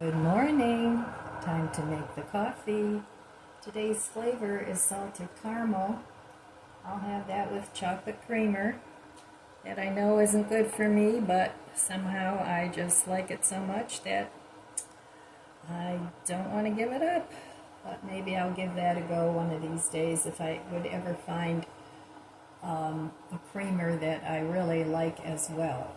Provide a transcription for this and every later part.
Good morning. Time to make the coffee. Today's flavor is salted caramel. I'll have that with chocolate creamer. That I know isn't good for me, but somehow I just like it so much that I don't want to give it up. But maybe I'll give that a go one of these days if I would ever find a creamer that I really like as well.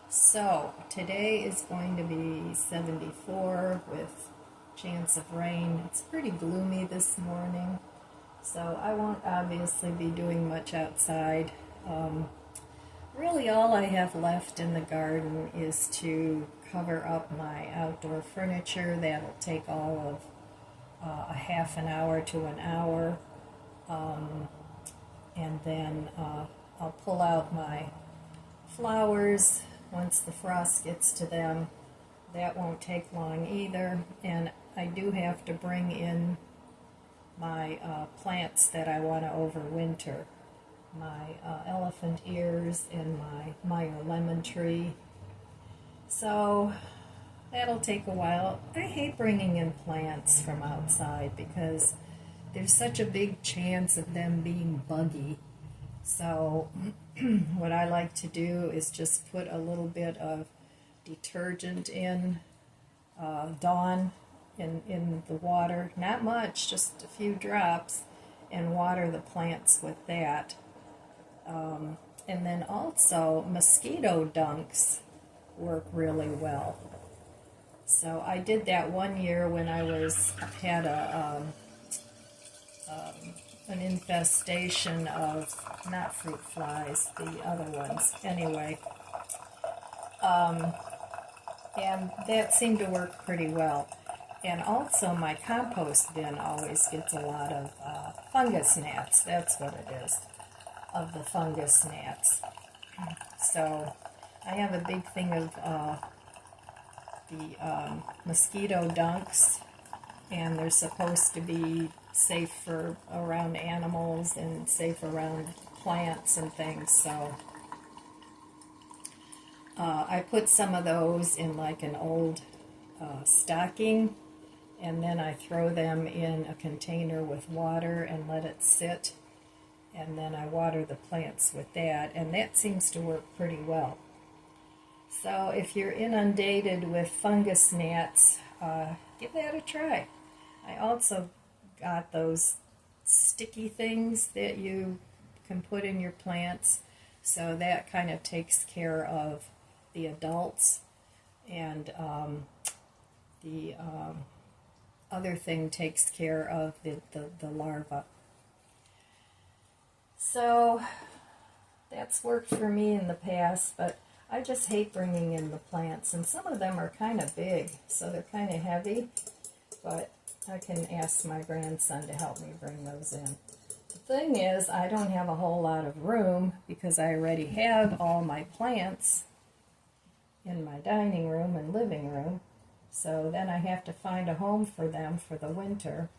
So today is going to be 74 with chance of rain. It's pretty gloomy this morning, so I won't obviously be doing much outside. Really all I have left in the garden is to cover up my outdoor furniture. That'll take all of a half an hour to an hour, and then I'll pull out my flowers once the frost gets to them. That won't take long either, and I do have to bring in my plants that I want to overwinter. My elephant ears and my Meyer lemon tree. So that'll take a while. I hate bringing in plants from outside because there's such a big chance of them being buggy. So what I like to do is just put a little bit of detergent in, Dawn, in the water. Not much, just a few drops, and water the plants with that. And then also mosquito dunks work really well. So I did that one year when I had an infestation of, not fruit flies, the other ones. Anyway, and that seemed to work pretty well. And also my compost bin always gets a lot of fungus gnats. That's what it is, of the fungus gnats. So I have a big thing of the mosquito dunks, and they're supposed to be safe for around animals and safe around plants and things. So I put some of those in like an old stocking, and then I throw them in a container with water and let it sit, and then I water the plants with that, and that seems to work pretty well. So if you're inundated with fungus gnats, give that a try. I also got those sticky things that you can put in your plants, so that kind of takes care of the adults, and the other thing takes care of the larva. So that's worked for me in the past, but I just hate bringing in the plants, and some of them are kind of big, so they're kind of heavy, but I can ask my grandson to help me bring those in. The thing is, I don't have a whole lot of room because I already have all my plants in my dining room and living room, so then I have to find a home for them for the winter.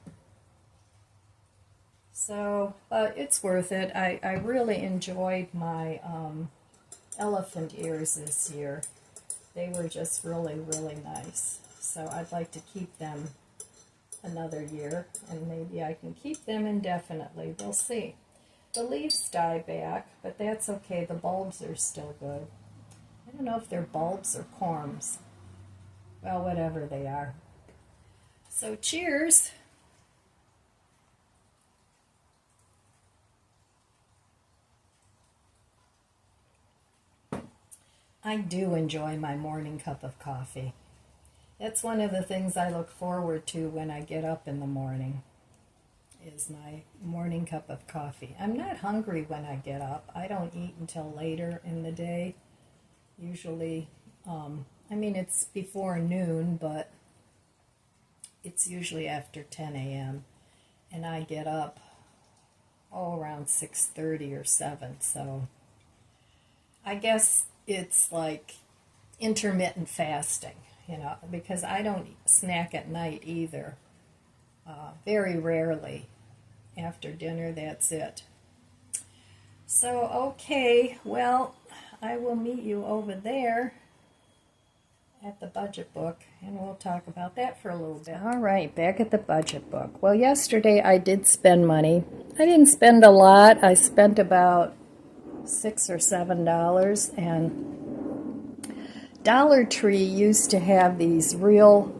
So, but it's worth it. I really enjoyed my elephant ears this year. They were just really, really nice. So I'd like to keep them another year, and maybe I can keep them indefinitely. We'll see. The leaves die back, but that's okay. The bulbs are still good. I don't know if they're bulbs or corms. Well, whatever they are. So cheers. I do enjoy my morning cup of coffee. That's one of the things I look forward to when I get up in the morning, is my morning cup of coffee. I'm not hungry when I get up. I don't eat until later in the day. Usually, it's before noon, but it's usually after 10 a.m. And I get up, around 6:30 or 7. So I guess it's like intermittent fasting, because I don't snack at night either. Very rarely. After dinner, that's it. So, okay, well, I will meet you over there at the budget book, and we'll talk about that for a little bit. All right, back at the budget book. Well, yesterday I did spend money. I didn't spend a lot. I spent about $6 or $7, and Dollar Tree used to have these real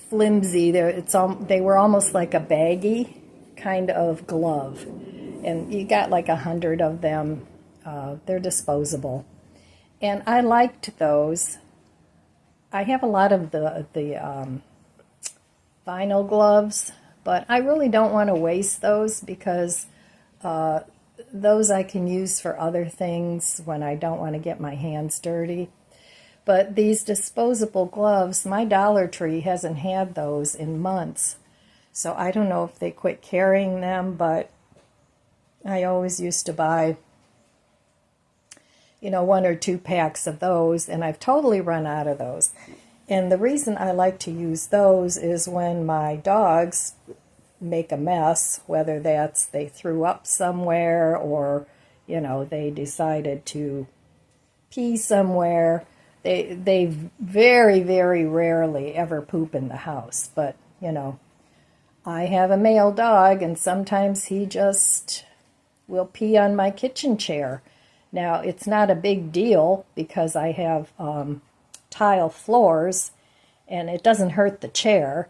flimsy, they were almost like a baggy kind of glove, and you got like 100 of them. They're disposable, and I liked those. I have a lot of the vinyl gloves, but I really don't want to waste those because those I can use for other things when I don't want to get my hands dirty. But these disposable gloves, my Dollar Tree hasn't had those in months. So I don't know if they quit carrying them, but I always used to buy, 1 or 2 packs of those, and I've totally run out of those. And the reason I like to use those is when my dogs make a mess, whether that's they threw up somewhere or, they decided to pee somewhere. They very, very rarely ever poop in the house. But, I have a male dog, and sometimes he just will pee on my kitchen chair. Now, it's not a big deal because I have tile floors, and it doesn't hurt the chair.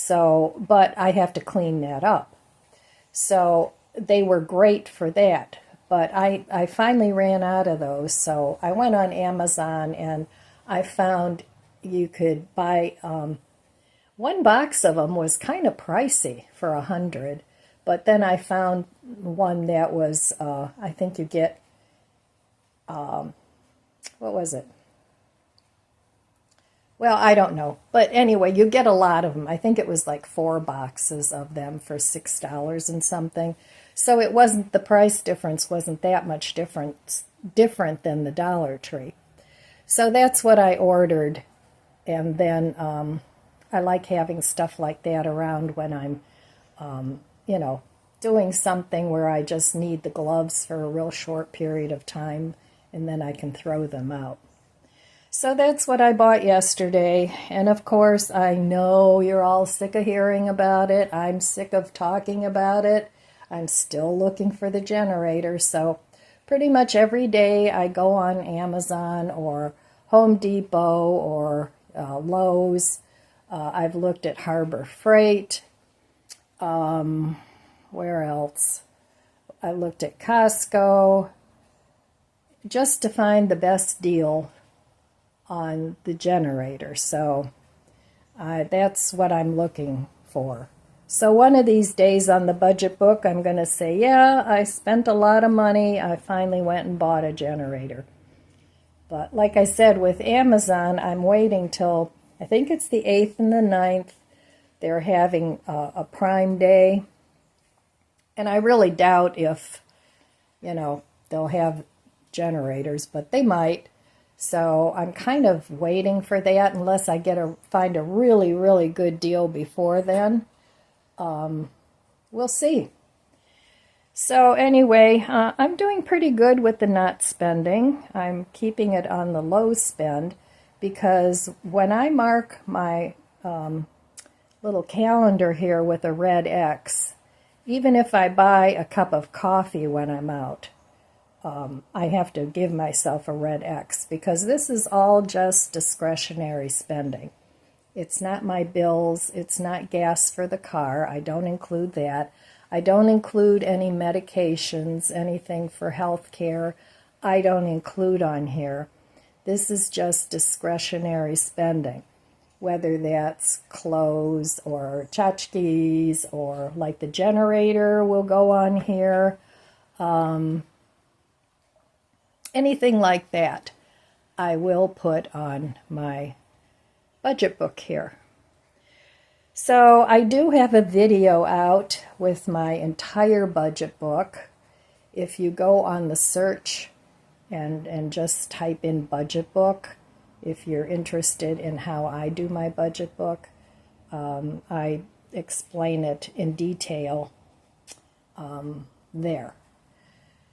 But I have to clean that up. So they were great for that. But I finally ran out of those, so I went on Amazon and I found you could buy, 1 box of them was kind of pricey for 100, but then I found one that was, I think you get, what was it? Well, I don't know. But anyway, you get a lot of them. I think it was like 4 boxes of them for $6 and something. So it wasn't, the price difference wasn't that much different than the Dollar Tree. So that's what I ordered. And then I like having stuff like that around when I'm, doing something where I just need the gloves for a real short period of time, and then I can throw them out. So that's what I bought yesterday, and of course I know you're all sick of hearing about it. I'm sick of talking about it. I'm still looking for the generator, so pretty much every day I go on Amazon or Home Depot or Lowe's. I've looked at Harbor Freight. Where else? I looked at Costco just to find the best deal on the generator. So that's what I'm looking for. So one of these days on the budget book, I'm going to say, yeah, I spent a lot of money. I finally went and bought a generator. But like I said, with Amazon, I'm waiting till, I think it's the 8th and the 9th. They're having a Prime Day. And I really doubt if, they'll have generators, but they might. So I'm kind of waiting for that unless I find a really, really good deal before then. We'll see. So anyway, I'm doing pretty good with the not spending. I'm keeping it on the low spend because when I mark my little calendar here with a red X, even if I buy a cup of coffee when I'm out, I have to give myself a red X because this is all just discretionary spending. It's not my bills. It's not gas for the car. I don't include that. I don't include any medications, anything for health care. I don't include on here. This is just discretionary spending, whether that's clothes or tchotchkes or like the generator will go on here. Anything like that, I will put on my budget book here. So I do have a video out with my entire budget book. If you go on the search and just type in budget book, if you're interested in how I do my budget book, I explain it in detail there.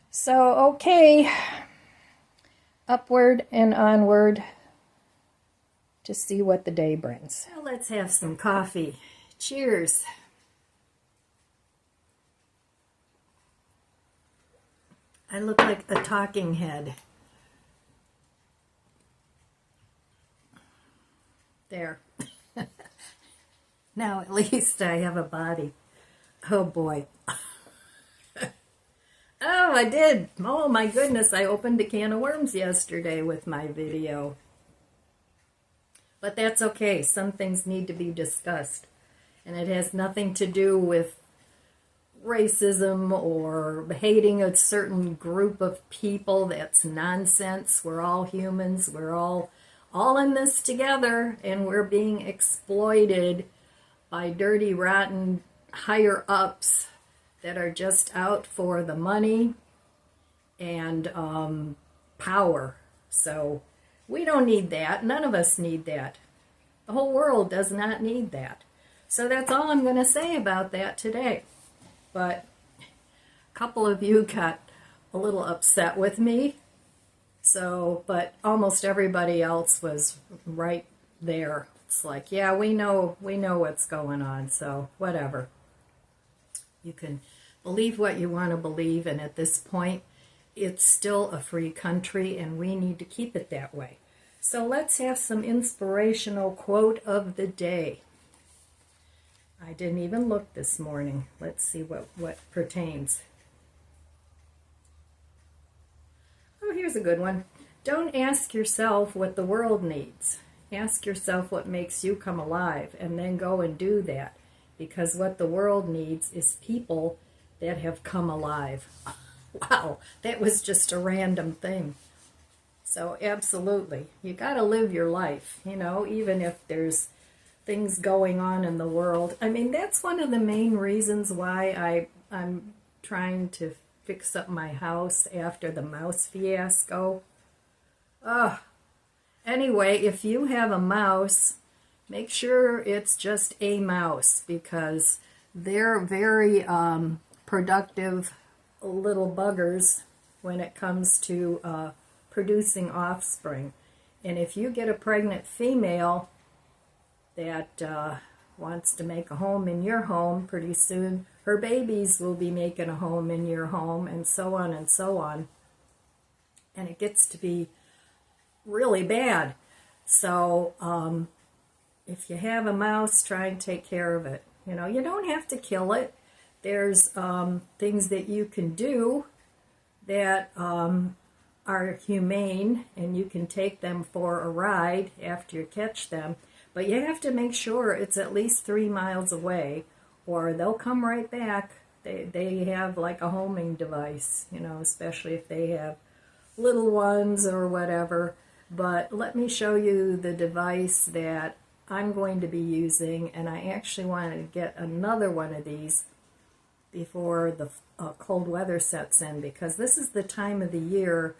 So, okay, upward and onward. to see what the day brings. Well, let's have some coffee. Cheers. I look like a talking head. There. Now at least I have a body. Oh boy. Oh, I did. Oh my goodness, I opened a can of worms yesterday with my video. But that's okay. Some things need to be discussed. And it has nothing to do with racism or hating a certain group of people. That's nonsense. We're all humans. We're all in this together, and we're being exploited by dirty, rotten higher-ups that are just out for the money and power. So we don't need that. None of us need that. The whole world does not need that. So that's all I'm going to say about that today. But a couple of you got a little upset with me. So, but almost everybody else was right there. It's like, yeah, we know what's going on. So whatever. You can believe what you want to believe, and at this point, it's still a free country, and we need to keep it that way. So let's have some inspirational quote of the day. I didn't even look this morning. Let's see what pertains. Oh, here's a good one. Don't ask yourself what the world needs. Ask yourself what makes you come alive, and then go and do that. Because what the world needs is people that have come alive. Wow, that was just a random thing. So absolutely, you got to live your life, you know, even if there's things going on in the world. I mean, that's one of the main reasons why I'm trying to fix up my house after the mouse fiasco. Anyway, if you have a mouse, make sure it's just a mouse, because they're very productive little buggers when it comes to producing offspring. And if you get a pregnant female that wants to make a home in your home, pretty soon her babies will be making a home in your home, and so on and so on. And it gets to be really bad. So if you have a mouse, try and take care of it. You know, you don't have to kill it. There's things that you can do that are humane, and you can take them for a ride after you catch them. But you have to make sure it's at least 3 miles away, or they'll come right back. They have like a homing device, you know, especially if they have little ones or whatever. But let me show you the device that I'm going to be using, and I actually wanted to get another one of these before the cold weather sets in, because this is the time of the year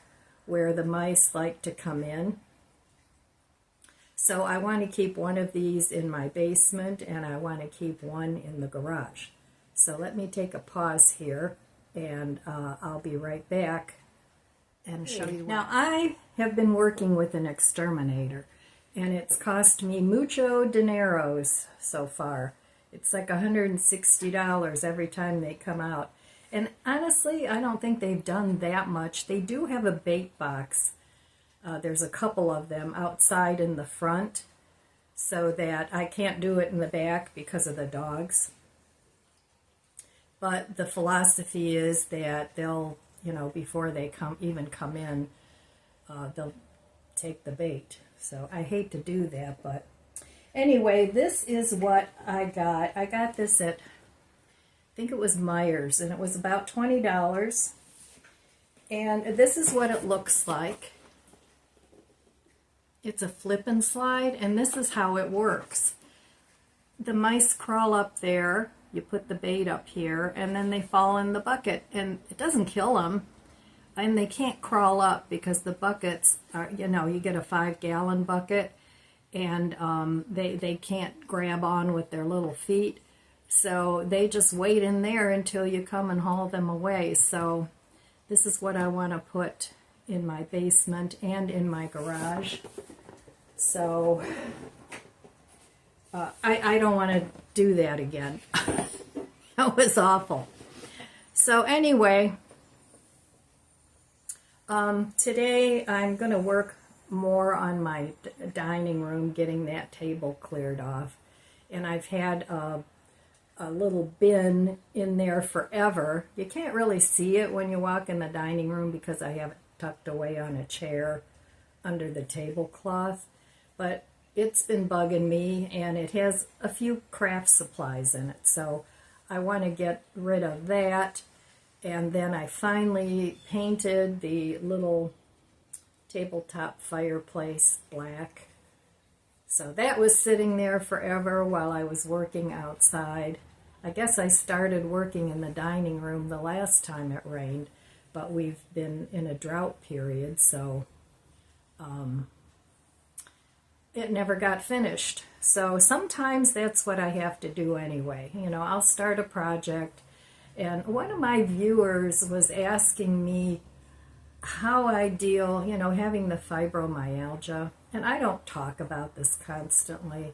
where the mice like to come in. So I want to keep one of these in my basement, and I want to keep one in the garage. So let me take a pause here, and I'll be right back and show you. Now, I have been working with an exterminator, and it's cost me mucho dineros so far. It's like $160 every time they come out. And honestly, I don't think they've done that much. They do have a bait box. There's a couple of them outside in the front, so that I can't do it in the back because of the dogs. But the philosophy is that they'll, you know, before they even come in, they'll take the bait. So I hate to do that, but anyway, this is what I got. I got this at, I think it was Myers, and it was about $20. And this is what it looks like. It's a flip and slide, and this is how it works. The mice crawl up there, you put the bait up here, and then they fall in the bucket, and it doesn't kill them. And they can't crawl up because the buckets are, you know, you get a 5-gallon bucket, and they can't grab on with their little feet. So they just wait in there until you come and haul them away. So this is what I want to put in my basement and in my garage. So I don't want to do that again. That was awful. So anyway, today I'm going to work more on my dining room, getting that table cleared off. And I've had a little bin in there forever. You can't really see it when you walk in the dining room because I have it tucked away on a chair under the tablecloth. But it's been bugging me, and it has a few craft supplies in it. So I want to get rid of that. And then I finally painted the little tabletop fireplace black. So that was sitting there forever while I was working outside. I guess I started working in the dining room the last time it rained, but we've been in a drought period, so it never got finished. So sometimes that's what I have to do anyway. You know, I'll start a project, and one of my viewers was asking me how I deal, you know, having the fibromyalgia. And I don't talk about this constantly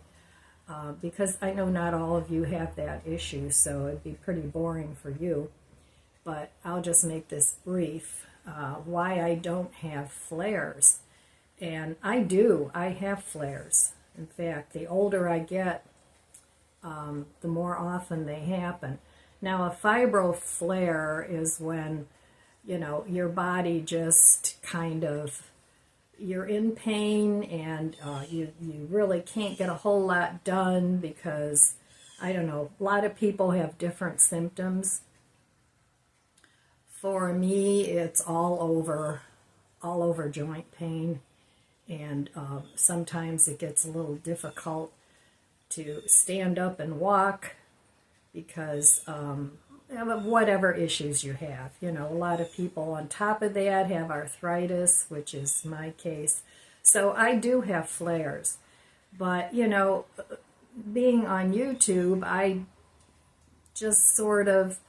because I know not all of you have that issue, so it'd be pretty boring for you. But I'll just make this brief, why I don't have flares. And I do. I have flares. In fact, the older I get, the more often they happen. Now, a fibro flare is when, you know, your body just kind of, you're in pain and you really can't get a whole lot done because, I don't know, a lot of people have different symptoms. For me, it's all over joint pain, and sometimes it gets a little difficult to stand up and walk because of whatever issues you have. You know, a lot of people on top of that have arthritis, which is my case. So I do have flares. But, you know, being on YouTube, I just sort of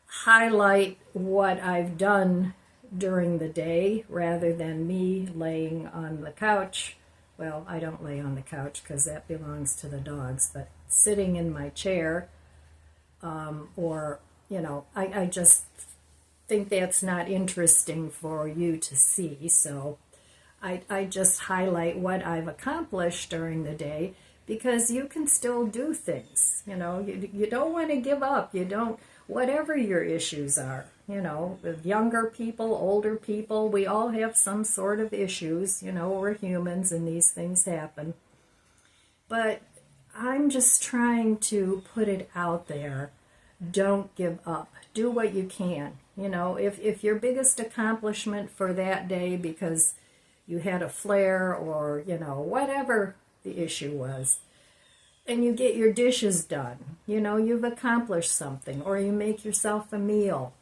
highlight what I've done during the day rather than me laying on the couch. Well, I don't lay on the couch because that belongs to the dogs, but sitting in my chair or, you know, I just think that's not interesting for you to see. So I just highlight what I've accomplished during the day because you can still do things. You know, you don't want to give up. You don't, whatever your issues are, you know, with younger people, older people, we all have some sort of issues. You know, we're humans and these things happen. But I'm just trying to put it out there. Don't give up. Do what you can. You know, if your biggest accomplishment for that day because you had a flare or, you know, whatever the issue was, and you get your dishes done, you know, you've accomplished something, or you make yourself a meal.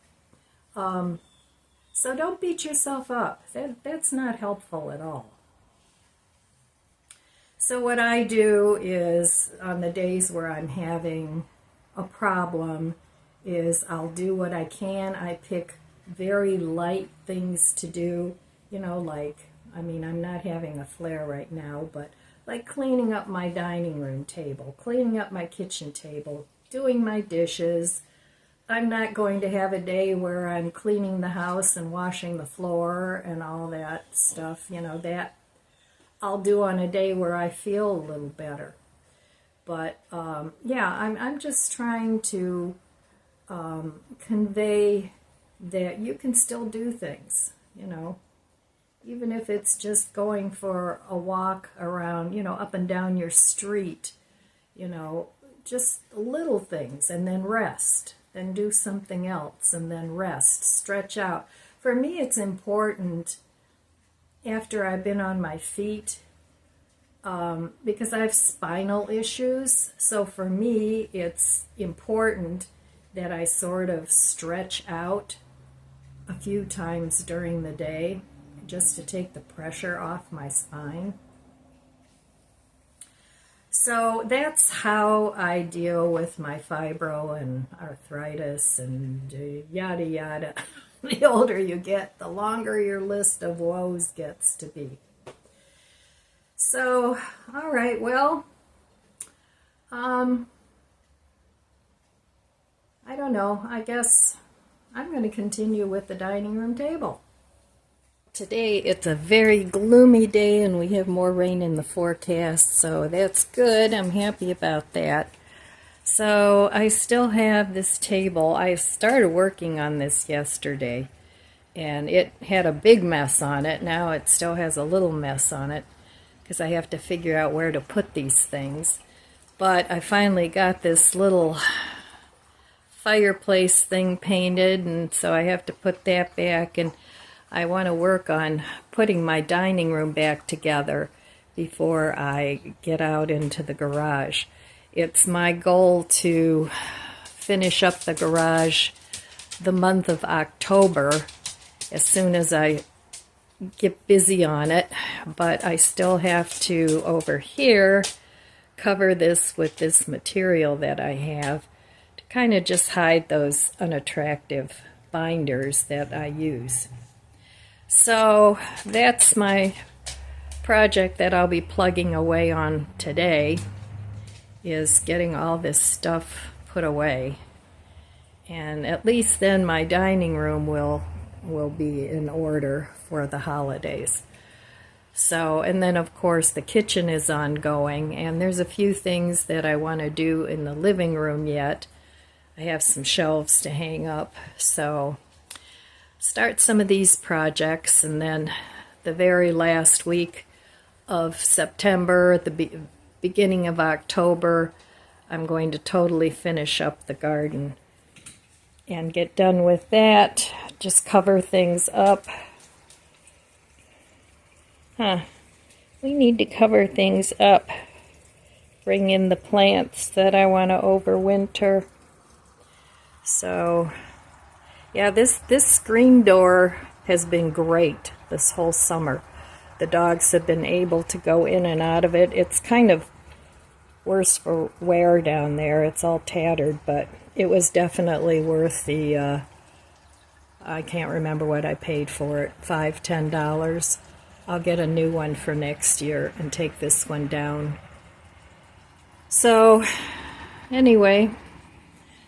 So don't beat yourself up. That's not helpful at all. So what I do is, on the days where I'm having a problem, is I'll do what I can. I pick very light things to do, you know, like, I mean, I'm not having a flare right now, but like cleaning up my dining room table, cleaning up my kitchen table, doing my dishes. I'm not going to have a day where I'm cleaning the house and washing the floor and all that stuff, you know, that I'll do on a day where I feel a little better. But yeah, I'm just trying to convey that you can still do things, you know, even if it's just going for a walk around, you know, up and down your street, you know, just little things, and then rest, then do something else, and then rest, stretch out. For me, it's important after I've been on my feet, because I have spinal issues. So for me, it's important that I sort of stretch out a few times during the day just to take the pressure off my spine. So that's how I deal with my fibro and arthritis and yada yada. The older you get, the longer your list of woes gets to be. So, all right, well, I don't know. I guess I'm going to continue with the dining room table. Today it's a very gloomy day and we have more rain in the forecast, so that's good. I'm happy about that. So I still have this table. I started working on this yesterday and it had a big mess on it. Now it still has a little mess on it because I have to figure out where to put these things. But I finally got this little fireplace thing painted, and so I have to put that back, and I want to work on putting my dining room back together before I get out into the garage. It's my goal to finish up the garage the month of October as soon as I get busy on it, but I still have to, over here, cover this with this material that I have to kind of just hide those unattractive binders that I use. So that's my project that I'll be plugging away on today, is getting all this stuff put away. And at least then my dining room will be in order for the holidays. So, and then of course the kitchen is ongoing, and there's a few things that I want to do in the living room yet. I have some shelves to hang up, so start some of these projects, and then the very last week of September, at the beginning of October, I'm going to totally finish up the garden and get done with that. Just cover things up. We need to cover things up. Bring in the plants that I want to overwinter. So, yeah, this screen door has been great this whole summer. The dogs have been able to go in and out of it. It's kind of worse for wear down there. It's all tattered, but it was definitely worth the, I can't remember what I paid for it, $5, $10. I'll get a new one for next year and take this one down. So, anyway,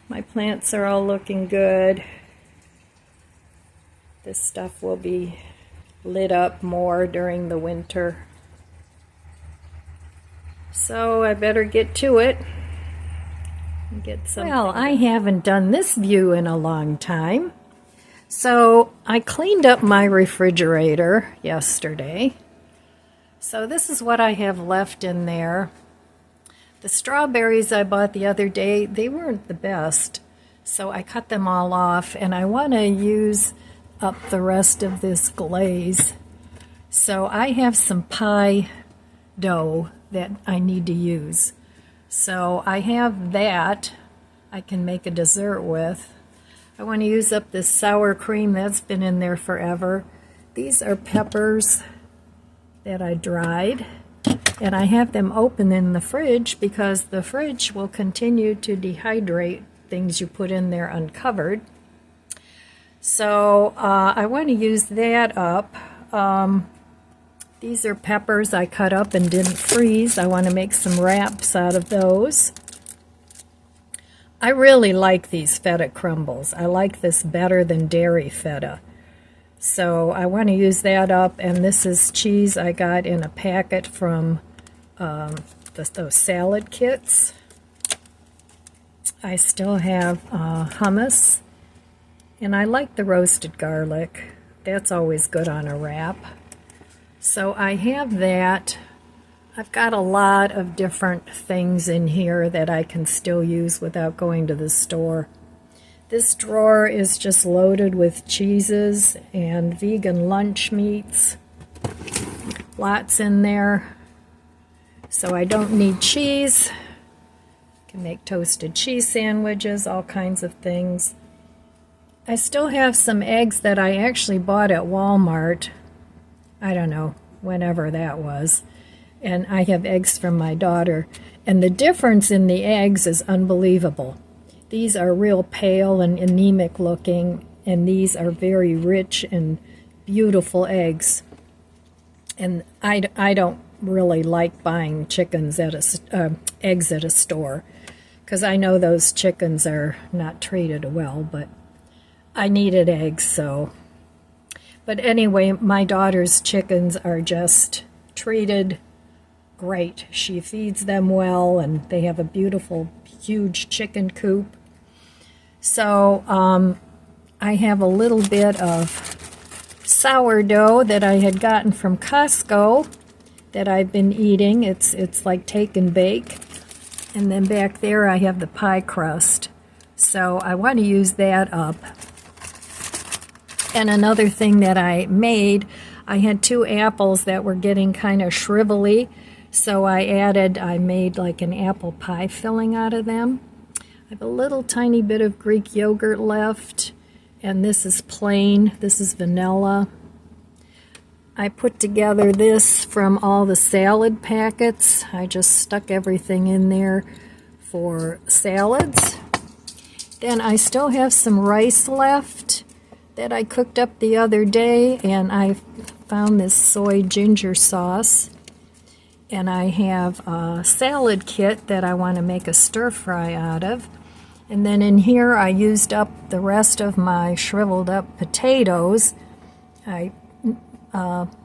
my plants are all looking good. This stuff will be lit up more during the winter. So I better get to it and get something. Well, I haven't done this view in a long time. So I cleaned up my refrigerator yesterday. So this is what I have left in there. The strawberries I bought the other day, they weren't the best. So I cut them all off, and I want to use up the rest of this glaze. So I have some pie dough that I need to use. So I have that I can make a dessert with. I want to use up this sour cream that's been in there forever. These are peppers that I dried, and I have them open in the fridge because the fridge will continue to dehydrate things you put in there uncovered. So I want to use that up. These are peppers I cut up and didn't freeze. I want to make some wraps out of those. I really like these feta crumbles. I like this better than dairy feta. So I want to use that up, and this is cheese I got in a packet from those salad kits. I still have hummus, and I like the roasted garlic. That's always good on a wrap. So I have that. I've got a lot of different things in here that I can still use without going to the store. This drawer is just loaded with cheeses and vegan lunch meats. Lots in there. So I don't need cheese. I can make toasted cheese sandwiches, all kinds of things. I still have some eggs that I actually bought at Walmart. I don't know, whenever that was. And I have eggs from my daughter. And the difference in the eggs is unbelievable. These are real pale and anemic looking, and these are very rich and beautiful eggs. And I don't really like buying eggs at a store, because I know those chickens are not treated well, but I needed eggs, so. But anyway, my daughter's chickens are just treated great. She feeds them well, and they have a beautiful, huge chicken coop. So I have a little bit of sourdough that I had gotten from Costco that I've been eating. It's like take and bake. And then back there I have the pie crust. So I want to use that up. And another thing that I made, I had 2 apples that were getting kind of shrivelly. So I made like an apple pie filling out of them. I have a little tiny bit of Greek yogurt left. And this is plain. This is vanilla. I put together this from all the salad packets. I just stuck everything in there for salads. Then I still have some rice left that I cooked up the other day, and I found this soy ginger sauce. And I have a salad kit that I want to make a stir fry out of. And then in here I used up the rest of my shriveled up potatoes. I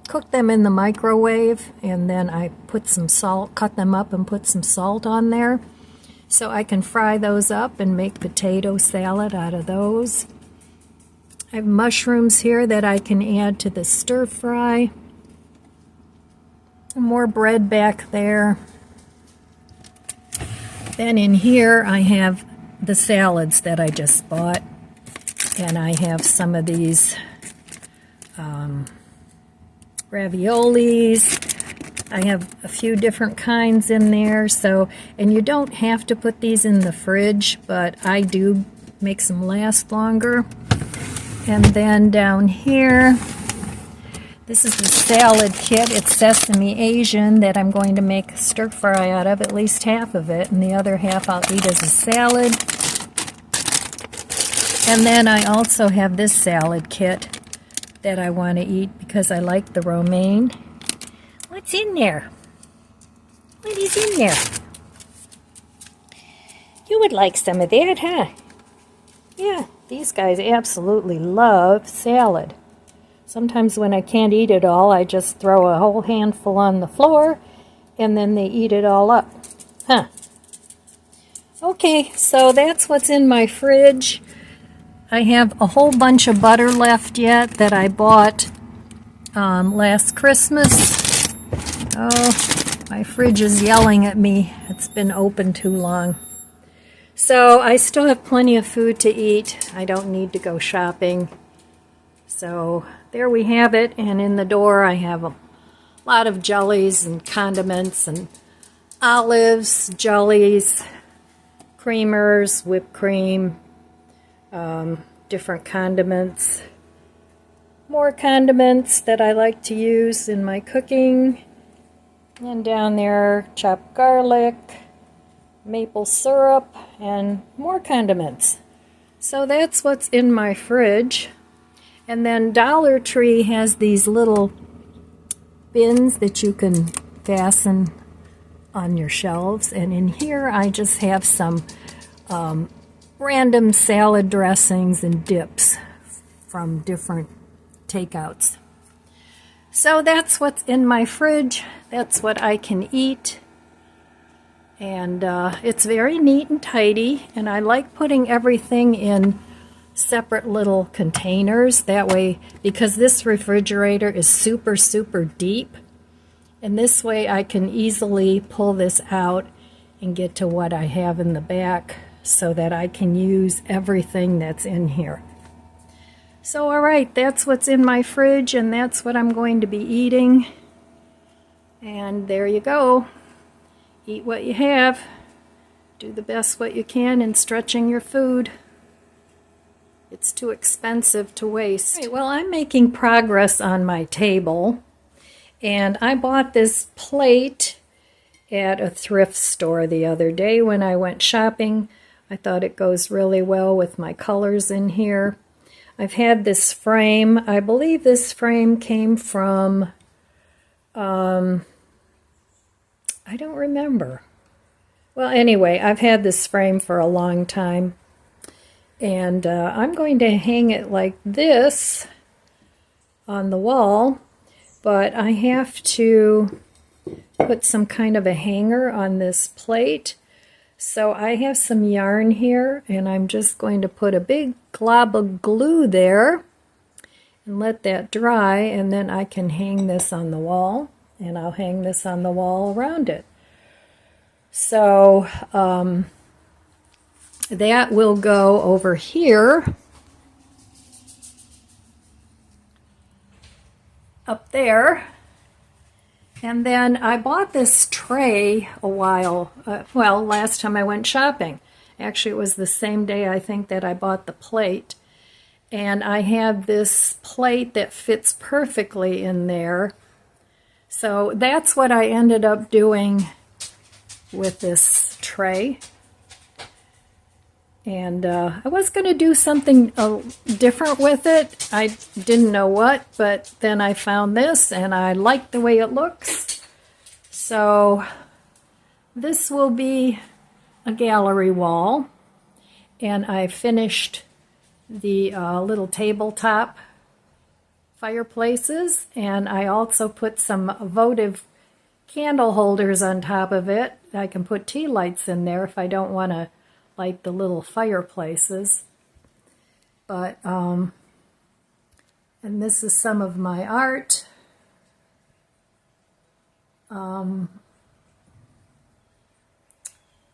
cooked them in the microwave, and then I put some salt, cut them up and put some salt on there. So I can fry those up and make potato salad out of those. I have mushrooms here that I can add to the stir fry. Some more bread back there. Then in here I have the salads that I just bought, and I have some of these raviolis. I have a few different kinds in there, and you don't have to put these in the fridge, but I do, makes them last longer. And then down here, this is the salad kit. It's sesame Asian that I'm going to make a stir fry out of, at least half of it, and the other half I'll eat as a salad. And then I also have this salad kit that I want to eat because I like the romaine. What's in there? What is in there? You would like some of that, huh? Yeah, these guys absolutely love salad. Sometimes when I can't eat it all, I just throw a whole handful on the floor, and then they eat it all up. Huh. Okay, so that's what's in my fridge. I have a whole bunch of butter left yet that I bought last Christmas. Oh, my fridge is yelling at me. It's been open too long. So I still have plenty of food to eat. I don't need to go shopping. So there we have it. And in the door I have a lot of jellies and condiments and olives, jellies, creamers, whipped cream, different condiments, more condiments that I like to use in my cooking, and down there chopped garlic, maple syrup, and more condiments. So that's what's in my fridge. And then Dollar Tree has these little bins that you can fasten on your shelves, and in here I just have some random salad dressings and dips from different takeouts. So that's what's in my fridge. That's what I can eat. And it's very neat and tidy, and I like putting everything in separate little containers. That way, because this refrigerator is super, super deep, and this way I can easily pull this out and get to what I have in the back so that I can use everything that's in here. So alright, that's what's in my fridge, and that's what I'm going to be eating. And there you go. Eat what you have. Do the best what you can in stretching your food. It's too expensive to waste. Right, well, I'm making progress on my table, and I bought this plate at a thrift store the other day when I went shopping. I thought it goes really well with my colors in here. I've had this frame. I believe this frame came from I don't remember. Well, anyway, I've had this frame for a long time, and I'm going to hang it like this on the wall, but I have to put some kind of a hanger on this plate. So I have some yarn here, and I'm just going to put a big glob of glue there and let that dry, and then I can hang this on the wall, and I'll hang this on the wall around it. So that will go over here, up there. And then I bought this tray a while, last time I went shopping. Actually, it was the same day I think that I bought the plate. And I have this plate that fits perfectly in there. So that's what I ended up doing with this tray. And I was going to do something different with it. I didn't know what, but then I found this and I like the way it looks. So this will be a gallery wall. And I finished the little tabletop fireplaces, and I also put some votive candle holders on top of it. I can put tea lights in there if I don't want to light the little fireplaces. But and this is some of my art.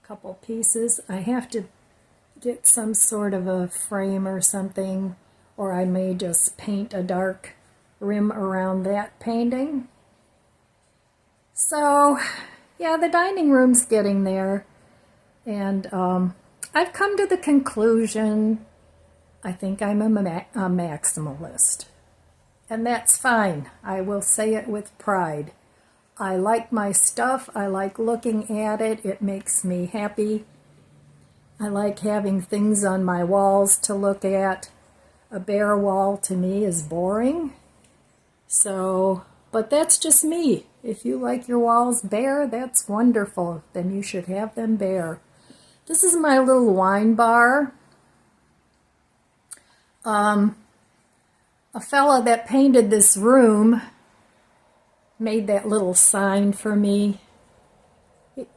Couple pieces. I have to get some sort of a frame or something, or I may just paint a dark rim around that painting. So yeah, the dining room's getting there, and I've come to the conclusion I think I'm a maximalist, and that's fine. I will say it with pride. I like my stuff. I like looking at it. It makes me happy. I like having things on my walls to look at. A bare wall to me is boring. So, but that's just me. If you like your walls bare, that's wonderful. Then you should have them bare. This is my little wine bar. A fella that painted this room made that little sign for me.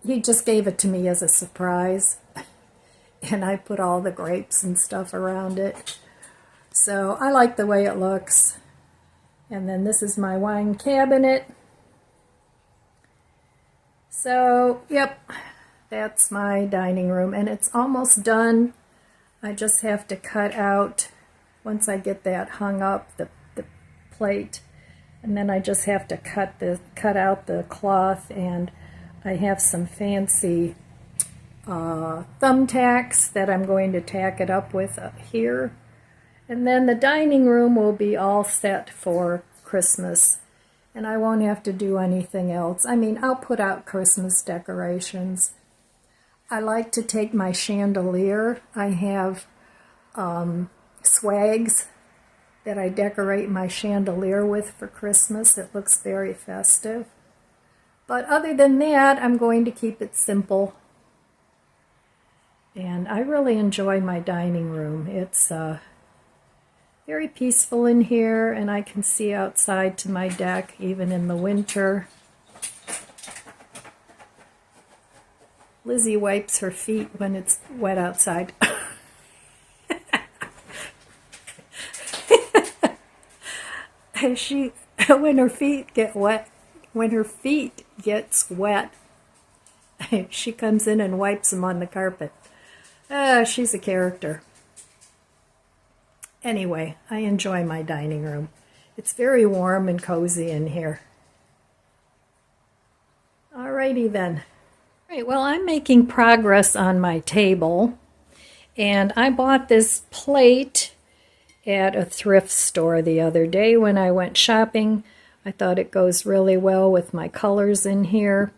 He just gave it to me as a surprise. And I put all the grapes and stuff around it. So I like the way it looks. And then this is my wine cabinet. So, yep, that's my dining room. And it's almost done. I just have to cut out, once I get that hung up, the plate. And then I just have to cut out the cloth, and I have some fancy thumbtacks that I'm going to tack it up with here. And then the dining room will be all set for Christmas, and I won't have to do anything else. I mean, I'll put out Christmas decorations. I like to take my chandelier. I have swags that I decorate my chandelier with for Christmas. It looks very festive. But other than that, I'm going to keep it simple. And I really enjoy my dining room. It's very peaceful in here, and I can see outside to my deck even in the winter. Lizzie wipes her feet when it's wet outside. When her feet get wet, when her feet gets wet, she comes in and wipes them on the carpet. She's a character. Anyway, I enjoy my dining room. It's very warm and cozy in here. Alrighty then. Right, well, I'm making progress on my table, and I bought this plate at a thrift store the other day when I went shopping. I thought it goes really well with my colors in here.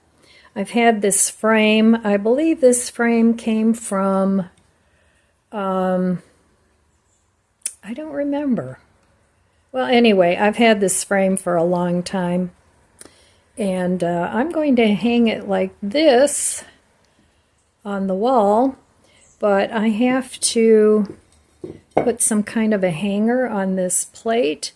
I've had this frame. I believe this frame came from, I don't remember. Well, anyway, I've had this frame for a long time. And I'm going to hang it like this on the wall, but I have to put some kind of a hanger on this plate.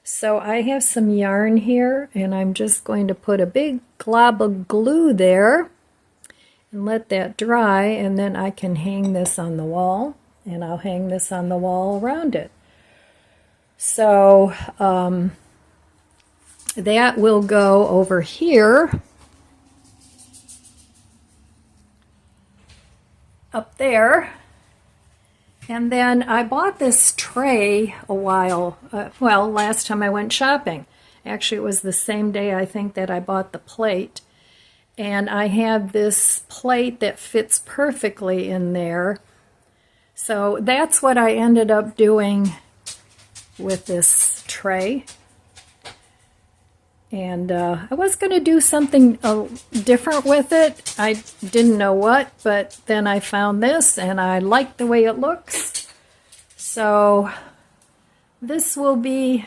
So I have some yarn here, and I'm just going to put a big glob of glue there and let that dry, and then I can hang this on the wall, and I'll hang this on the wall around it. So that will go over here, up there. And then I bought this tray a while, well, last time I went shopping. Actually, it was the same day, I think, that I bought the plate. And I have this plate that fits perfectly in there. So that's what I ended up doing with this tray. And I was going to do something different with it. I didn't know what, but then I found this and I like the way it looks. So this will be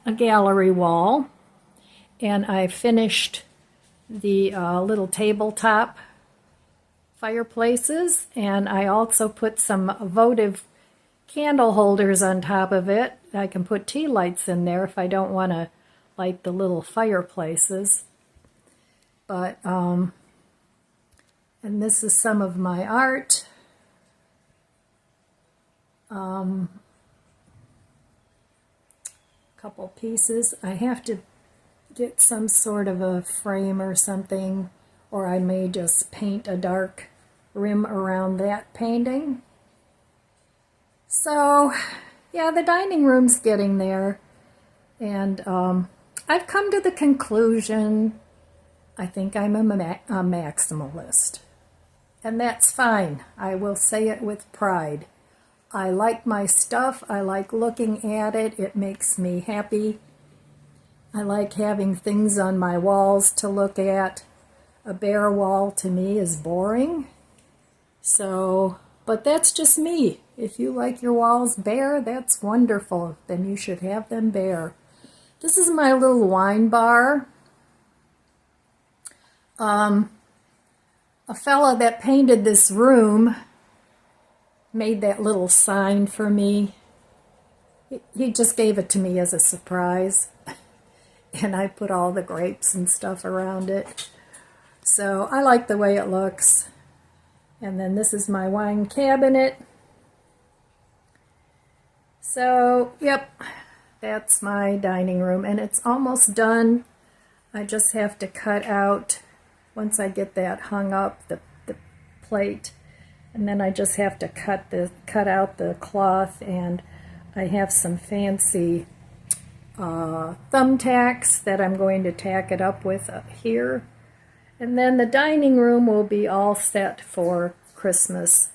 a gallery wall. And I finished the little tabletop fireplaces. And I also put some votive candle holders on top of it. I can put tea lights in there if I don't want to light the little fireplaces. But and this is some of my art. Couple pieces. I have to get some sort of a frame or something, or I may just paint a dark rim around that painting. So yeah, the dining room's getting there. And I've come to the conclusion, I think I'm a maximalist. And that's fine. I will say it with pride. I like my stuff. I like looking at it. It makes me happy. I like having things on my walls to look at. A bare wall to me is boring. So, but that's just me. If you like your walls bare, that's wonderful. Then you should have them bare. This is my little wine bar. A fella that painted this room made that little sign for me. He just gave it to me as a surprise. And I put all the grapes and stuff around it. So I like the way it looks. And then this is my wine cabinet. So, yep. That's my dining room, and it's almost done. I just have to cut out, once I get that hung up, the plate, and then I just have to cut out the cloth, and I have some fancy thumbtacks that I'm going to tack it up with here. And then the dining room will be all set for Christmas,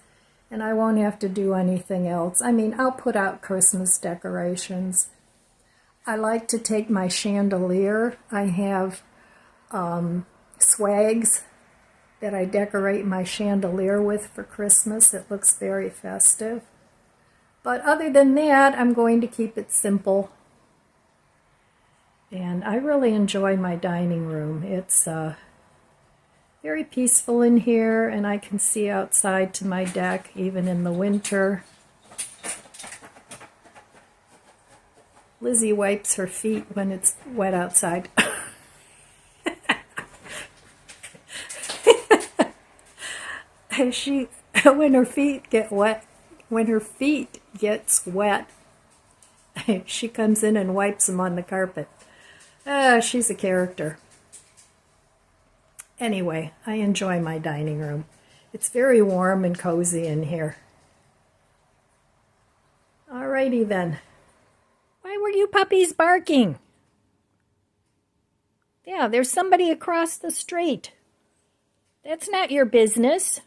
and I won't have to do anything else. I mean, I'll put out Christmas decorations. I like to take my chandelier. I have swags that I decorate my chandelier with for Christmas. It looks very festive. But other than that, I'm going to keep it simple. And I really enjoy my dining room. It's very peaceful in here, and I can see outside to my deck even in the winter. Lizzie wipes her feet when it's wet outside. When her feet get wet, when her feet gets wet, she comes in and wipes them on the carpet. She's a character. Anyway, I enjoy my dining room. It's very warm and cozy in here. Alrighty then. Why were you puppies barking? Yeah, there's somebody across the street. That's not your business.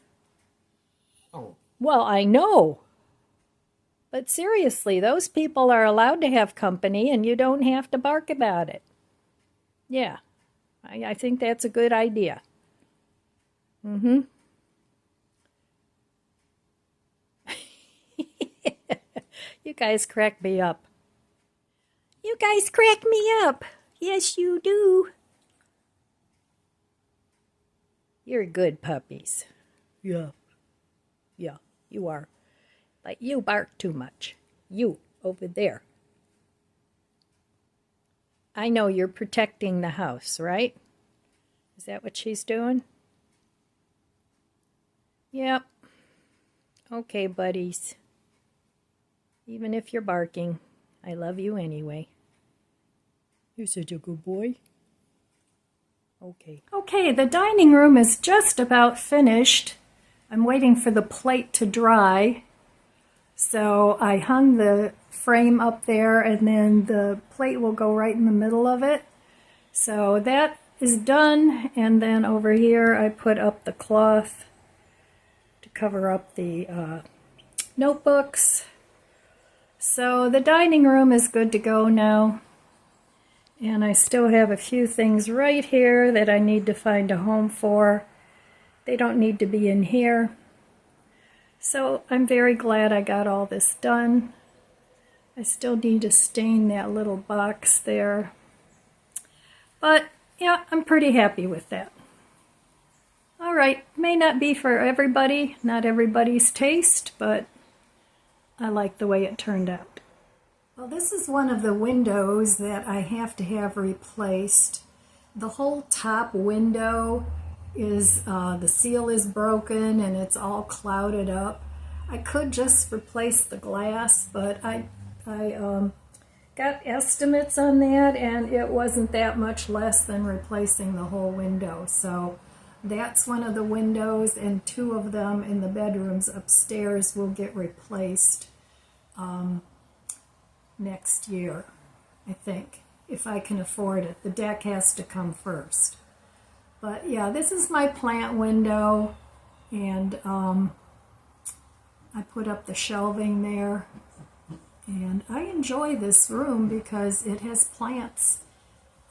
Oh. Well, I know. But seriously, those people are allowed to have company, and you don't have to bark about it. Yeah, I think that's a good idea. Mm-hmm. You guys crack me up. You guys crack me up. Yes, you do. You're good puppies. Yeah. Yeah, you are. But you bark too much. You, over there. I know you're protecting the house, right? Is that what she's doing? Yep. Okay, buddies. Even if you're barking, I love you anyway. You're such a good boy. Okay. Okay, the dining room is just about finished. I'm waiting for the plate to dry. So I hung the frame up there, and then the plate will go right in the middle of it. So that is done, and then over here I put up the cloth to cover up the notebooks. So the dining room is good to go now. And I still have a few things right here that I need to find a home for. They don't need to be in here. So I'm very glad I got all this done. I still need to stain that little box there. But yeah, I'm pretty happy with that. All right, may not be for everybody, not everybody's taste, but I like the way it turned out. Well, this is one of the windows that I have to have replaced. The whole top window is, the seal is broken and it's all clouded up. I could just replace the glass, but I got estimates on that, and it wasn't that much less than replacing the whole window. So that's one of the windows, and two of them in the bedrooms upstairs will get replaced next year, I think, if I can afford it. The deck has to come first. But yeah, this is my plant window, and I put up the shelving there. And I enjoy this room because it has plants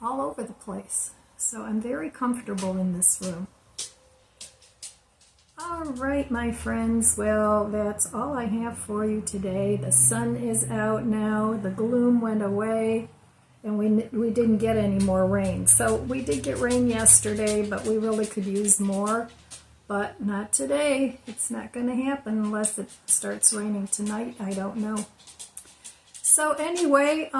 all over the place. So I'm very comfortable in this room. All right, my friends, well, that's all I have for you today. The sun is out now, the gloom went away, and we didn't get any more rain. So we did get rain yesterday, but we really could use more, but not today. It's not going to happen unless it starts raining tonight. I don't know. So anyway,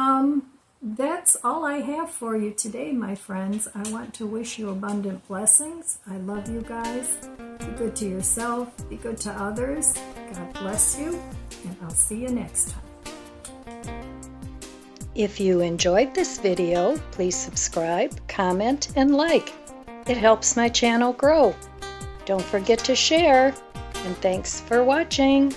that's all I have for you today, my friends. I want to wish you abundant blessings. I love you guys. Be good to yourself. Be good to others. God bless you, and I'll see you next time. If you enjoyed this video, please subscribe, comment, and like. It helps my channel grow. Don't forget to share, and thanks for watching.